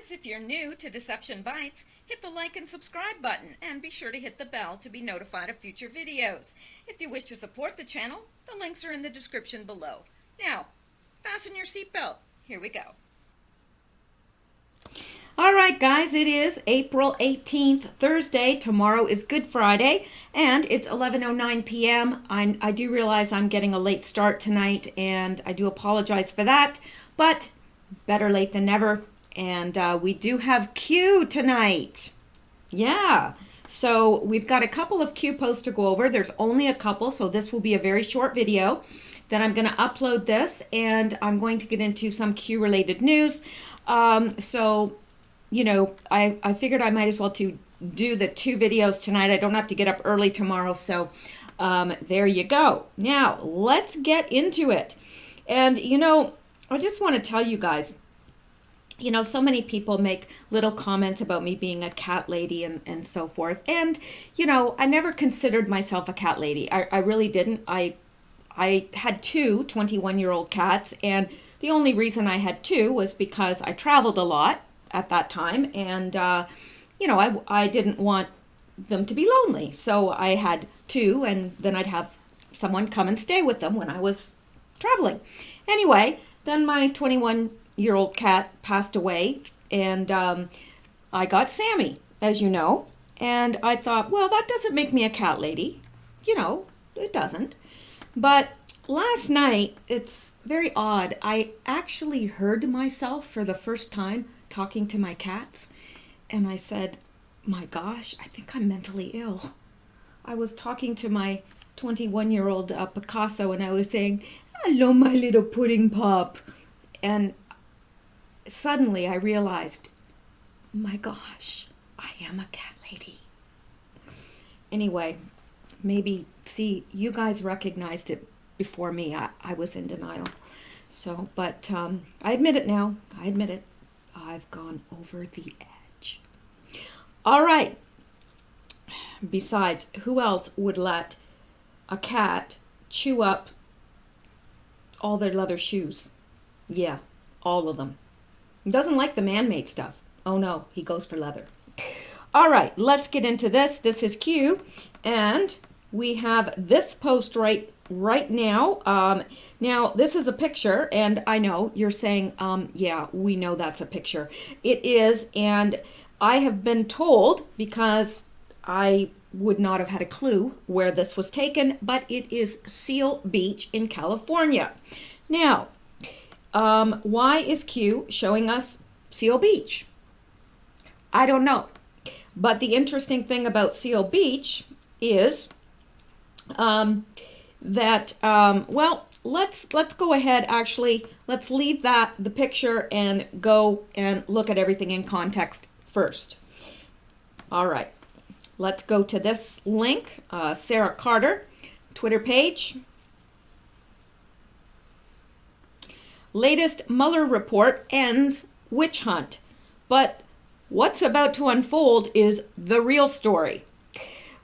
guys, if you're new to Deception Bytes, hit the like and subscribe button and be sure to hit the bell to be notified of future videos. If you wish to support the channel, the links are in the description below. Now, fasten your seatbelt. Here we go. All right, guys, it is April 18th, Thursday. Tomorrow is Good Friday, and it's 11:09 p.m. I do realize I'm getting a late start tonight, and I do apologize for that, but better late than never. And we do have Q tonight. Yeah. So we've got a couple of Q posts to go over. There's only a couple, so this will be a very short video. Then I'm going to upload this, and I'm going to get into some Q-related news. You know, I figured I might as well do the two videos tonight. I don't have to get up early tomorrow, so there you go. Now, let's get into it. And, you know, I just want to tell you guys, you know, so many people make little comments about me being a cat lady and so forth. And, you know, I never considered myself a cat lady. I really didn't. I had two 21-year-old cats, and the only reason I had two was because I traveled a lot at that time. And, you know, I didn't want them to be lonely. So I had two, and then I'd have someone come and stay with them when I was traveling. Anyway, then my 21-year-old cat passed away, and I got Sammy, as you know. And I thought, well, that doesn't make me a cat lady. You know, it doesn't. But last night, it's very odd. I actually heard myself for the first time talking to my cats, and I said, my gosh, I think I'm mentally ill. I was talking to my 21-year-old Picasso, and I was saying, hello, my little pudding pop. And suddenly I realized, my gosh, I am a cat lady. Anyway, maybe, see, you guys recognized it before me. I was in denial. So, but I admit it now. I admit it. I've gone over the edge. All right. Besides, who else would let a cat chew up all their leather shoes? Yeah, all of them. He doesn't like the man-made stuff. Oh no, he goes for leather. All right, let's get into this. This is Q, and we have this post right now. Now, this is a picture, and I know you're saying, yeah, we know that's a picture. It is, and I have been told, because I would not have had a clue where this was taken, but it is Seal Beach in California. Now, why is Q showing us Seal Beach? I don't know. But the interesting thing about Seal Beach is well, let's go ahead, actually. Let's leave the picture and go and look at everything in context first. All right. Let's go to this link, Sarah Carter, Twitter page. Latest Mueller report ends witch hunt, but what's about to unfold is the real story.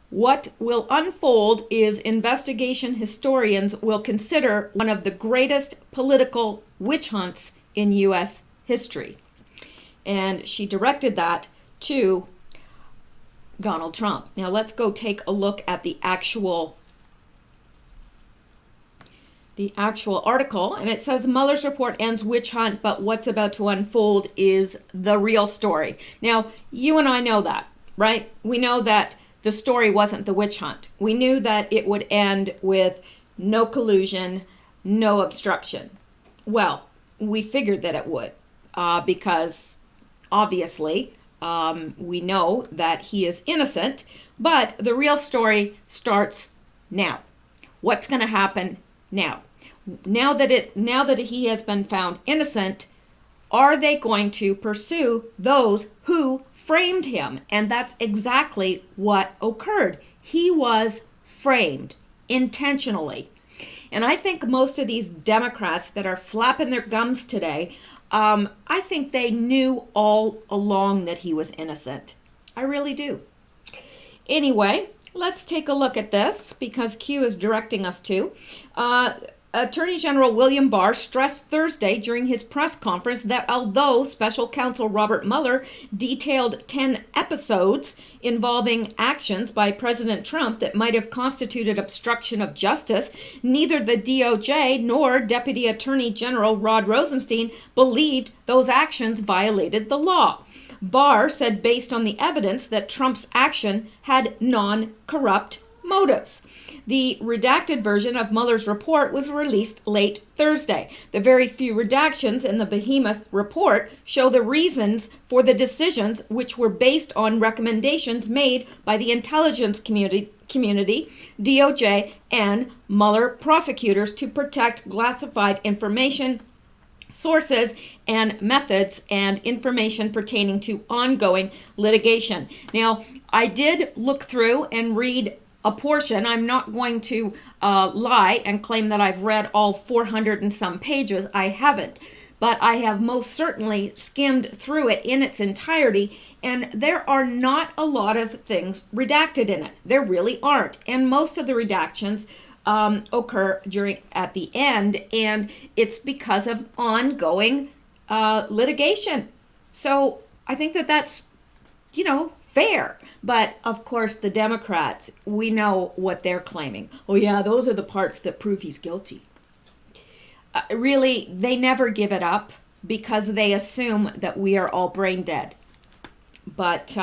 What will unfold is investigation historians will consider one of the greatest political witch hunts in U.S. history. And she directed that to Donald Trump. Now let's go take a look at the actual article, and it says Mueller's report ends witch hunt, but what's about to unfold is the real story. Now, you and I know that, right? We know that the story wasn't the witch hunt. We knew that it would end with no collusion, no obstruction. Well, we figured that it would, because obviously we know that he is innocent, but the real story starts now. What's going to happen now? Now that he has been found innocent, are they going to pursue those who framed him? And that's exactly what occurred. He was framed intentionally. And I think most of these Democrats that are flapping their gums today, I think they knew all along that he was innocent. I really do. Anyway, let's take a look at this, because Q is directing us to. Attorney General William Barr stressed Thursday during his press conference that although Special Counsel Robert Mueller detailed 10 episodes involving actions by President Trump that might have constituted obstruction of justice, neither the DOJ nor Deputy Attorney General Rod Rosenstein believed those actions violated the law. Barr said based on the evidence that Trump's action had non-corrupt motives. The redacted version of Mueller's report was released late Thursday. The very few redactions in the behemoth report show the reasons for the decisions, which were based on recommendations made by the intelligence community, DOJ, and Mueller prosecutors to protect classified information, sources, and methods, and information pertaining to ongoing litigation. Now, I did look through and read a portion. I'm not going to lie and claim that I've read all 400 and some pages. I haven't. But I have most certainly skimmed through it in its entirety, and there are not a lot of things redacted in it. There really aren't. And most of the redactions occur at the end, and it's because of ongoing litigation. So I think that that's, fair. But of course, the Democrats, we know what they're claiming. Oh yeah, those are the parts that prove he's guilty. Really, they never give it up because they assume that we are all brain dead. But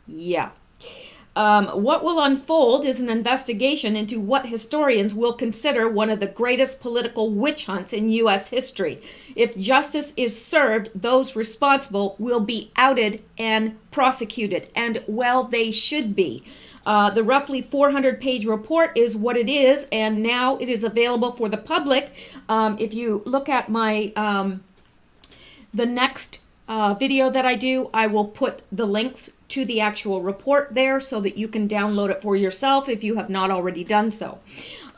yeah. What will unfold is an investigation into what historians will consider one of the greatest political witch hunts in U.S. history. If justice is served, those responsible will be outed and prosecuted, and well, they should be. The roughly 400-page report is what it is, and now it is available for the public. If you look at my the next video that I do, I will put the links to the actual report there so that you can download it for yourself if you have not already done so.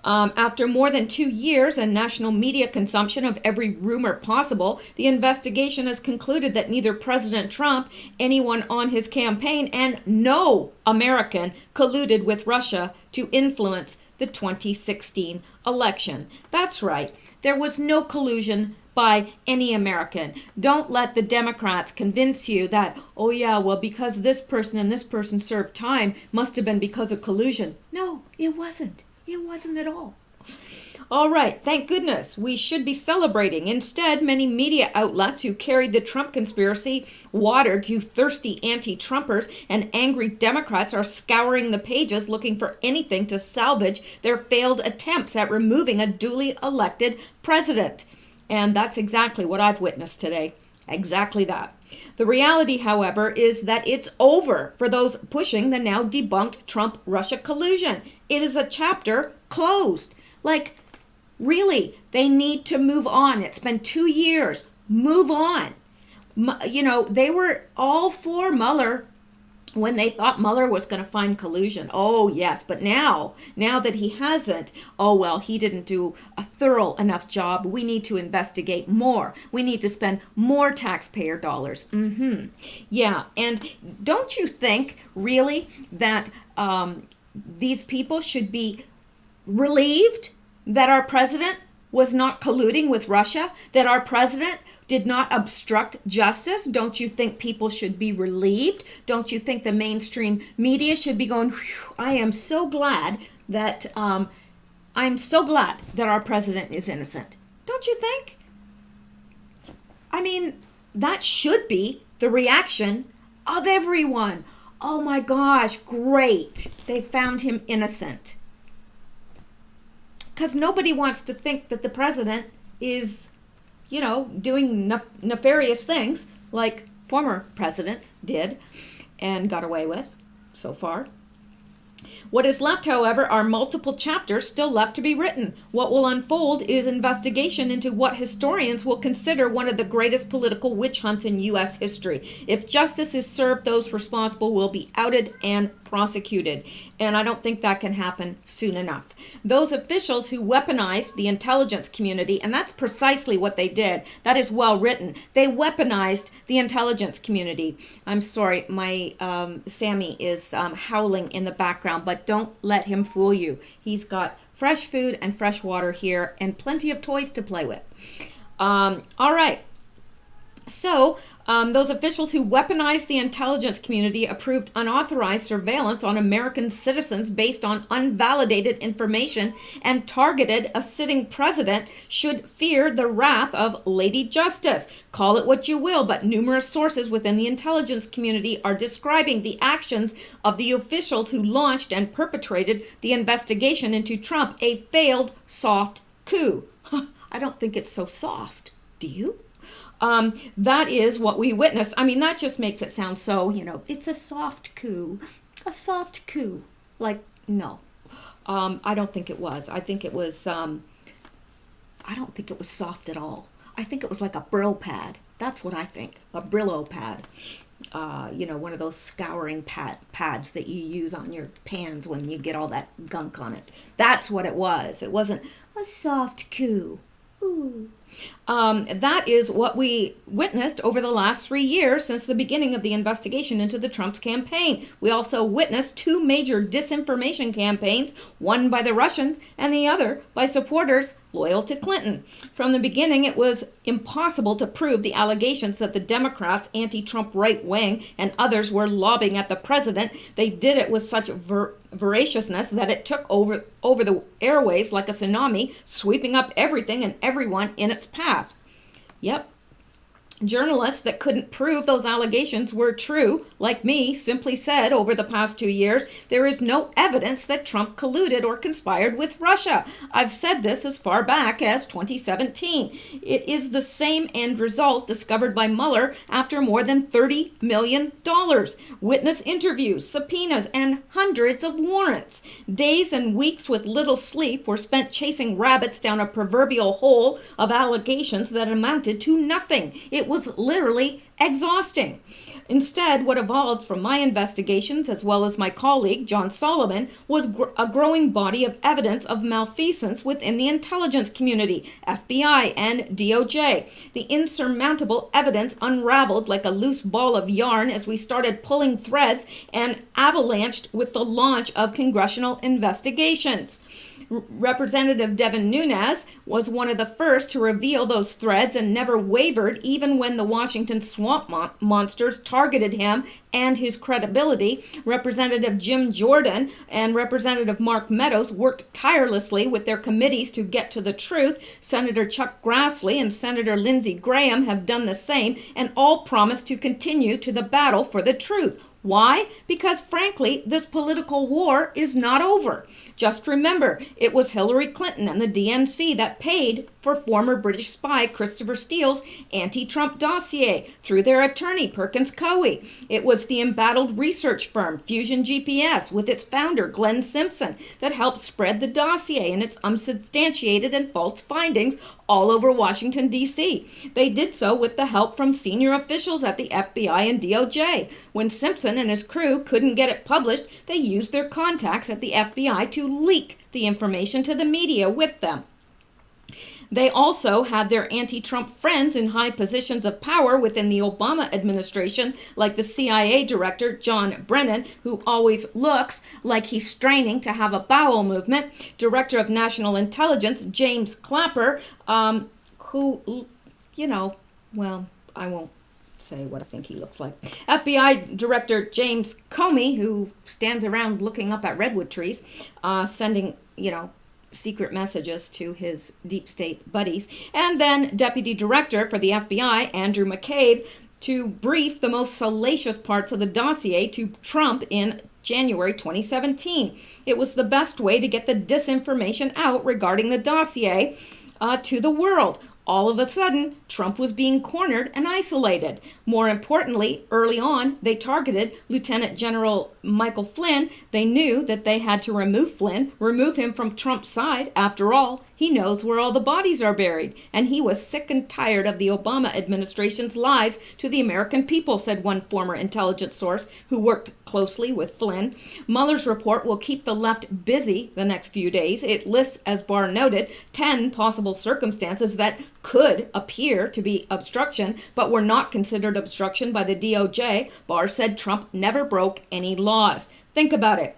After more than 2 years and national media consumption of every rumor possible, the investigation has concluded that neither President Trump, anyone on his campaign, and no American colluded with Russia to influence the 2016 election. That's right. There was no collusion by any American. Don't let the Democrats convince you that, oh yeah, well, because this person and this person served time must have been because of collusion. No, it wasn't. It wasn't at all. All right, thank goodness. We should be celebrating. Instead, many media outlets who carried the Trump conspiracy water to thirsty anti-Trumpers and angry Democrats are scouring the pages looking for anything to salvage their failed attempts at removing a duly elected president. And that's exactly what I've witnessed today. Exactly that. The reality, however, is that it's over for those pushing the now debunked Trump-Russia collusion. It is a chapter closed. Like, really, they need to move on. It's been 2 years. Move on. They were all for Mueller when they thought Mueller was going to find collusion. Oh, yes. But now that he hasn't, oh, well, he didn't do a thorough enough job. We need to investigate more. We need to spend more taxpayer dollars. Yeah. And don't you think, really, that these people should be relieved that our president was not colluding with Russia, that our president did not obstruct justice? Don't you think people should be relieved? Don't you think the mainstream media should be going, I am so glad that our president is innocent? Don't you think? I mean, that should be the reaction of everyone. Oh my gosh, great. They found him innocent. Because nobody wants to think that the president is doing nefarious things like former presidents did and got away with so far. What is left, however, are multiple chapters still left to be written. What will unfold is investigation into what historians will consider one of the greatest political witch hunts in U.S. history. If justice is served, those responsible will be outed and prosecuted. And I don't think that can happen soon enough. Those officials who weaponized the intelligence community, and that's precisely what they did. That is well written. They weaponized the intelligence community. I'm sorry, my Sammy is howling in the background, but but don't let him fool you. He's got fresh food and fresh water here and plenty of toys to play with. All right. So those officials who weaponized the intelligence community approved unauthorized surveillance on American citizens based on unvalidated information and targeted a sitting president should fear the wrath of Lady Justice. Call it what you will, but numerous sources within the intelligence community are describing the actions of the officials who launched and perpetrated the investigation into Trump a failed soft coup. I don't think it's so soft. Do you? That is what we witnessed. I mean, that just makes it sound so, it's a soft coup. A soft coup. Like, no. I don't think it was. I think it was, I don't think it was soft at all. I think it was like a Brillo pad. That's what I think. A Brillo pad. One of those scouring pads that you use on your pans when you get all that gunk on it. That's what it was. It wasn't a soft coup. Ooh. That is what we witnessed over the last 3 years since the beginning of the investigation into the Trump's campaign. We also witnessed 2 major disinformation campaigns, one by the Russians and the other by supporters loyal to Clinton. From the beginning, it was impossible to prove the allegations that the Democrats, anti-Trump right wing, and others were lobbying at the president. They did it with such voraciousness that it took over the airwaves like a tsunami, sweeping up everything and everyone in its path. Yep. Journalists that couldn't prove those allegations were true, like me, simply said over the past 2 years, there is no evidence that Trump colluded or conspired with Russia. I've said this as far back as 2017. It is the same end result discovered by Mueller after more than $30 million. Witness interviews, subpoenas, and hundreds of warrants. Days and weeks with little sleep were spent chasing rabbits down a proverbial hole of allegations that amounted to nothing. It was literally exhausting. Instead, what evolved from my investigations, as well as my colleague John Solomon, was a growing body of evidence of malfeasance within the intelligence community, FBI and DOJ. The insurmountable evidence unraveled like a loose ball of yarn as we started pulling threads and avalanched with the launch of congressional investigations. Representative Devin Nunes was one of the first to reveal those threads and never wavered even when the Washington swamp monsters targeted him and his credibility. Representative Jim Jordan and Representative Mark Meadows worked tirelessly with their committees to get to the truth. Senator Chuck Grassley and Senator Lindsey Graham have done the same and all promise to continue to the battle for the truth. Why? Because frankly, this political war is not over. Just remember, it was Hillary Clinton and the DNC that paid for former British spy Christopher Steele's anti-Trump dossier through their attorney Perkins Coie. It was the embattled research firm Fusion GPS with its founder Glenn Simpson that helped spread the dossier and its unsubstantiated and false findings all over Washington, D.C. They did so with the help from senior officials at the FBI and DOJ. When Simpson and his crew couldn't get it published, they used their contacts at the FBI to leak the information to the media with them. They also had their anti-Trump friends in high positions of power within the Obama administration, like the CIA director, John Brennan, who always looks like he's straining to have a bowel movement, Director of National Intelligence, James Clapper, who, I won't say what I think he looks like. FBI Director James Comey, who stands around looking up at redwood trees, sending, secret messages to his deep state buddies, and then Deputy Director for the FBI, Andrew McCabe, to brief the most salacious parts of the dossier to Trump in January 2017. It was the best way to get the disinformation out regarding the dossier to the world. All of a sudden, Trump was being cornered and isolated. More importantly, early on, they targeted Lieutenant General Michael Flynn. They knew that they had to remove Flynn, remove him from Trump's side. After all, he knows where all the bodies are buried. And he was sick and tired of the Obama administration's lies to the American people, said one former intelligence source who worked closely with Flynn. Mueller's report will keep the left busy the next few days. It lists, as Barr noted, 10 possible circumstances that could appear to be obstruction, but were not considered obstruction by the DOJ. Barr said Trump never broke any laws. Think about it.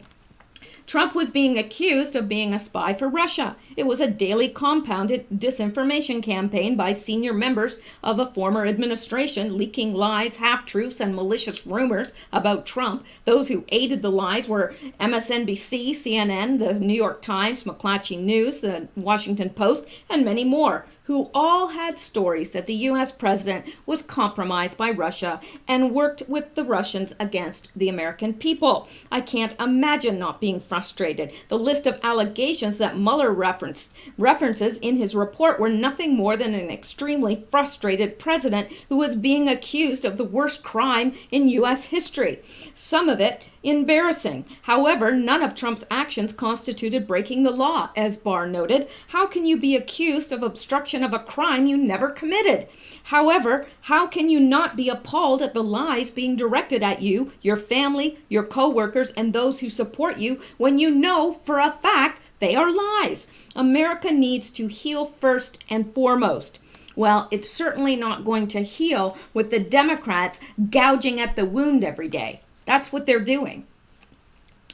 Trump was being accused of being a spy for Russia. It was a daily compounded disinformation campaign by senior members of a former administration, leaking lies, half-truths, and malicious rumors about Trump. Those who aided the lies were MSNBC, CNN, the New York Times, McClatchy News, the Washington Post, and many more, who all had stories that the U.S. president was compromised by Russia and worked with the Russians against the American people. I can't imagine not being frustrated. The list of allegations that Mueller references in his report were nothing more than an extremely frustrated president who was being accused of the worst crime in U.S. history. Some of it embarrassing. However, none of Trump's actions constituted breaking the law, as Barr noted. How can you be accused of obstruction of a crime you never committed? However, how can you not be appalled at the lies being directed at you, your family, your co-workers, and those who support you when you know for a fact they are lies? America needs to heal first and foremost. Well, it's certainly not going to heal with the Democrats gouging at the wound every day. That's what they're doing.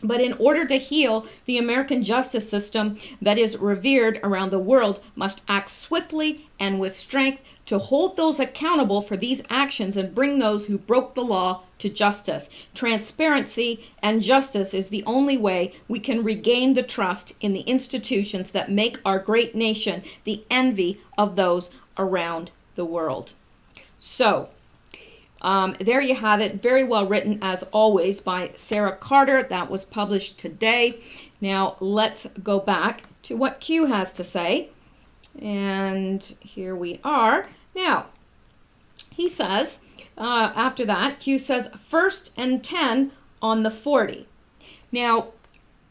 But in order to heal, the American justice system that is revered around the world must act swiftly and with strength to hold those accountable for these actions and bring those who broke the law to justice. Transparency and justice is the only way we can regain the trust in the institutions that make our great nation the envy of those around the world. So, there you have it. Very well written, as always, by Sarah Carter. That was published today. Now, let's go back to what Q has to say. And here we are. Now, he says, after that, Q says, 1st and 10 on the 40. Now,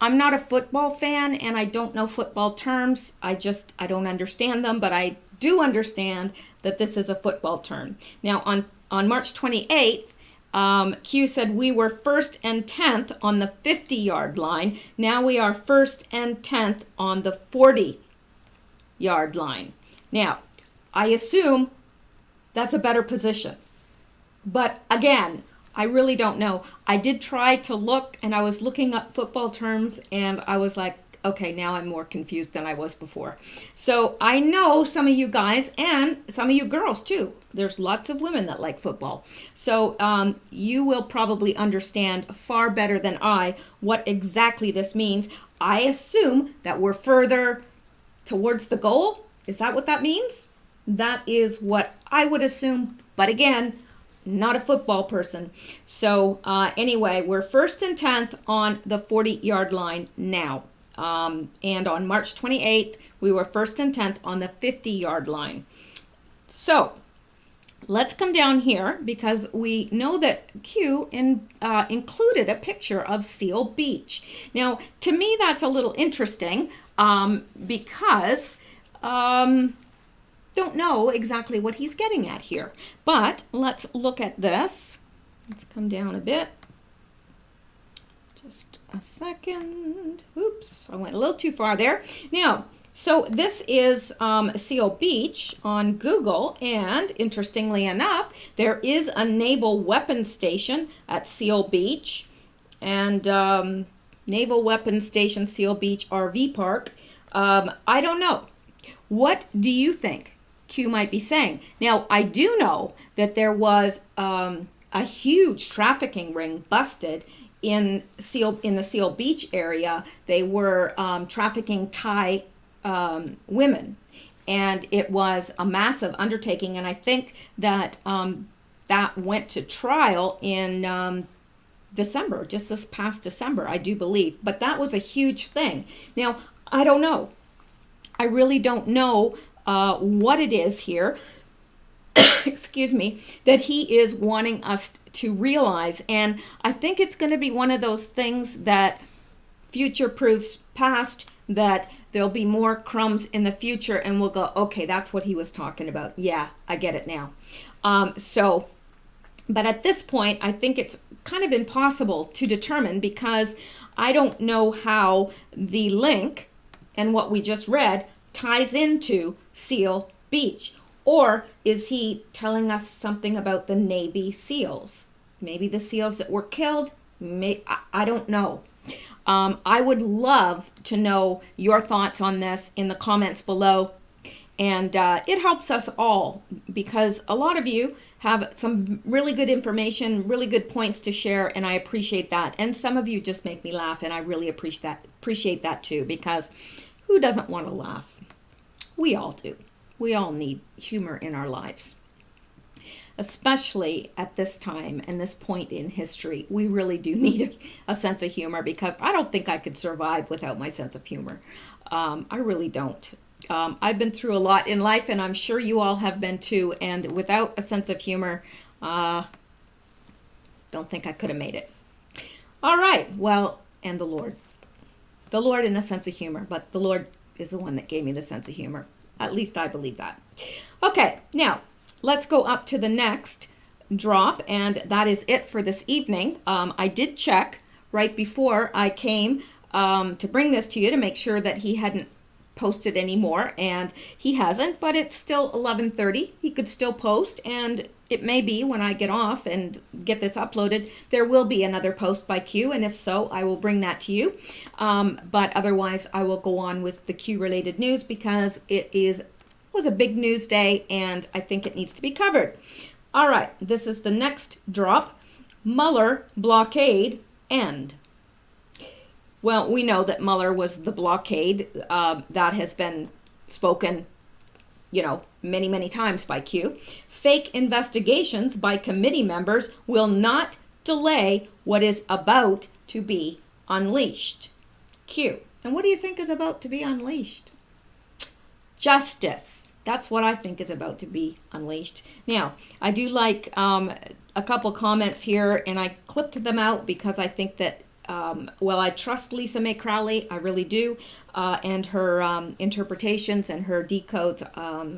I'm not a football fan, and I don't know football terms. I don't understand them, but I do understand that this is a football term. Now, on March 28th, Q said we were 1st and 10th on the 50-yard line. Now we are 1st and 10th on the 40-yard line. Now, I assume that's a better position. But again, I really don't know. I did try to look, and I was looking up football terms, and I was like, okay, now I'm more confused than I was before. So I know some of you guys and some of you girls too. There's lots of women that like football. So you will probably understand far better than I what exactly this means. I assume that we're further towards the goal. Is that what that means? That is what I would assume. But again, not a football person. So anyway, we're 1st and 10th on the 40-yard line now. And on March 28th, we were 1st and 10th on the 50-yard line. So let's come down here because we know that Q included a picture of Seal Beach. Now, to me, that's a little interesting because don't know exactly what he's getting at here. But let's look at this. Let's come down a bit. Just a second. Oops, I went a little too far there. Now, so this is Seal Beach on Google, and interestingly enough, there is a naval weapons station at Seal Beach, and Naval Weapons Station, Seal Beach RV Park. I don't know. What do you think Q might be saying? Now, I do know that there was a huge trafficking ring busted in the Seal Beach area. They were trafficking Thai women, and it was a massive undertaking. And I think that that went to trial in December, just this past December, I do believe. But that was a huge thing. Now, I don't know. I really don't know what it is here, excuse me, that he is wanting us to realize. And I think it's going to be one of those things that future proofs past, that there'll be more crumbs in the future and we'll go, okay, that's what he was talking about. Yeah, I get it now. But at this point, I think it's kind of impossible to determine because I don't know how the link and what we just read ties into Seal Beach. Or is he telling us something about the Navy SEALs? Maybe the SEALs that were killed? I don't know. I would love to know your thoughts on this in the comments below. And it helps us all because a lot of you have some really good information, really good points to share, and I appreciate that. And some of you just make me laugh, and I really appreciate that too, because who doesn't want to laugh? We all do. We all need humor in our lives. Especially at this time and this point in history, we really do need a sense of humor, because I don't think I could survive without my sense of humor. I really don't. I've been through a lot in life, and I'm sure you all have been too, and without a sense of humor, don't think I could have made it. All right, well, and the Lord in a sense of humor, but the Lord is the one that gave me the sense of humor. At least I believe that. Okay, now let's go up to the next drop, and that is it for this evening. I did check right before I came to bring this to you to make sure that he hadn't posted anymore, and he hasn't, but it's still 11:30. He could still post, and it may be when I get off and get this uploaded, there will be another post by Q, and if so, I will bring that to you. But otherwise, I will go on with the Q-related news, because it was a big news day, and I think it needs to be covered. All right, this is the next drop. Mueller blockade end. Well, we know that Mueller was the blockade. That has been spoken, many, many times by Q. Fake investigations by committee members will not delay what is about to be unleashed. Q. And what do you think is about to be unleashed? Justice. That's what I think is about to be unleashed. Now, I do like a couple comments here, and I clipped them out because I think that I trust Lisa Mae Crowley, I really do, and her interpretations and her decodes.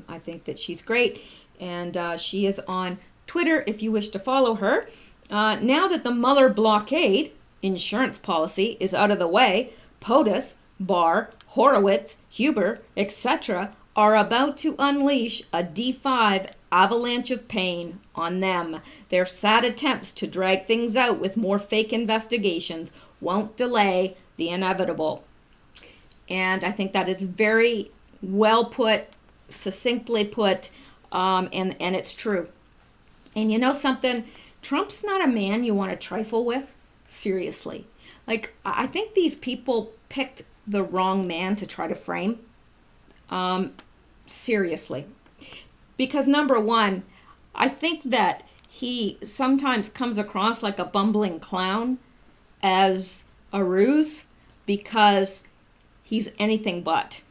I think that she's great, and she is on Twitter if you wish to follow her. Now that the Mueller blockade insurance policy is out of the way, POTUS, Barr, Horowitz, Huber, etc. are about to unleash a D5 avalanche of pain on them. Their sad attempts to drag things out with more fake investigations won't delay the inevitable. And I think that is very well put, succinctly put, and it's true. And you know something? Trump's not a man you want to trifle with. Seriously. I think these people picked the wrong man to try to frame. Seriously. Because number one, I think that he sometimes comes across like a bumbling clown as a ruse, because he's anything but.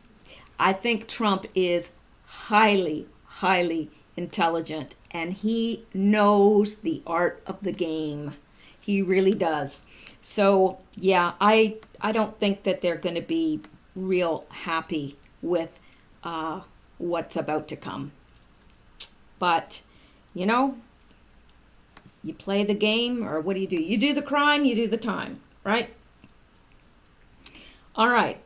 I think Trump is highly, highly intelligent, and he knows the art of the game. He really does. So yeah, I don't think that they're going to be real happy with what's about to come. But, you play the game, or what do? You do the crime, you do the time, right? All right.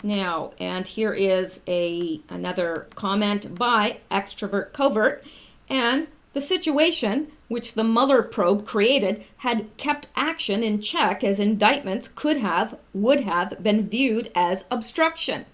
Now, and here is another comment by Extrovert Covert. And the situation which the Mueller probe created had kept action in check, as indictments would have been viewed as obstruction.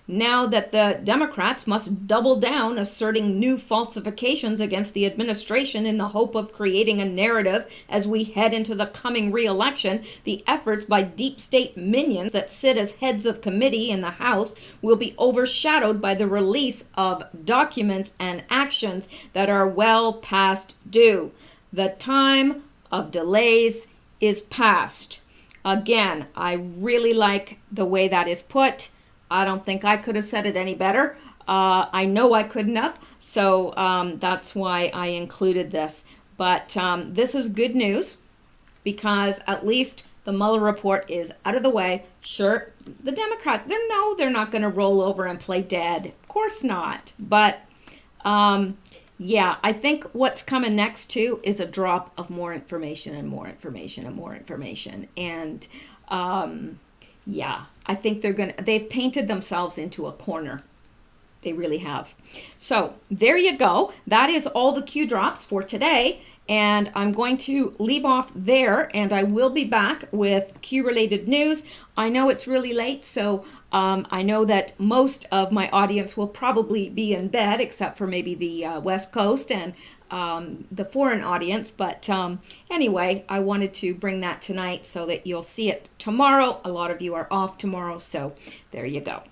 Now that the Democrats must double down, asserting new falsifications against the administration in the hope of creating a narrative as we head into the coming re-election, the efforts by deep state minions that sit as heads of committee in the House will be overshadowed by the release of documents and actions that are well past due. The time of delays is past. Again, I really like the way that is put. I don't think I could have said it any better. I know I couldn't have, so that's why I included this. But this is good news, because at least the Mueller report is out of the way. Sure, the Democrats, they're not going to roll over and play dead. Of course not. But yeah, I think what's coming next too is a drop of more information and more information and more information. And yeah, I think they've painted themselves into a corner. They really have. So there you go. That is all the Q drops for today. And I'm going to leave off there, and I will be back with Q-related news. I know it's really late, so I know that most of my audience will probably be in bed, except for maybe the West Coast and the foreign audience. But anyway, I wanted to bring that tonight so that you'll see it tomorrow. A lot of you are off tomorrow, so there you go.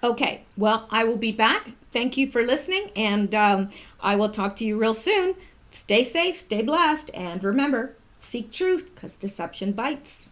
Okay, well, I will be back. Thank you for listening, and I will talk to you real soon. Stay safe, stay blessed, and remember, seek truth, because deception bites.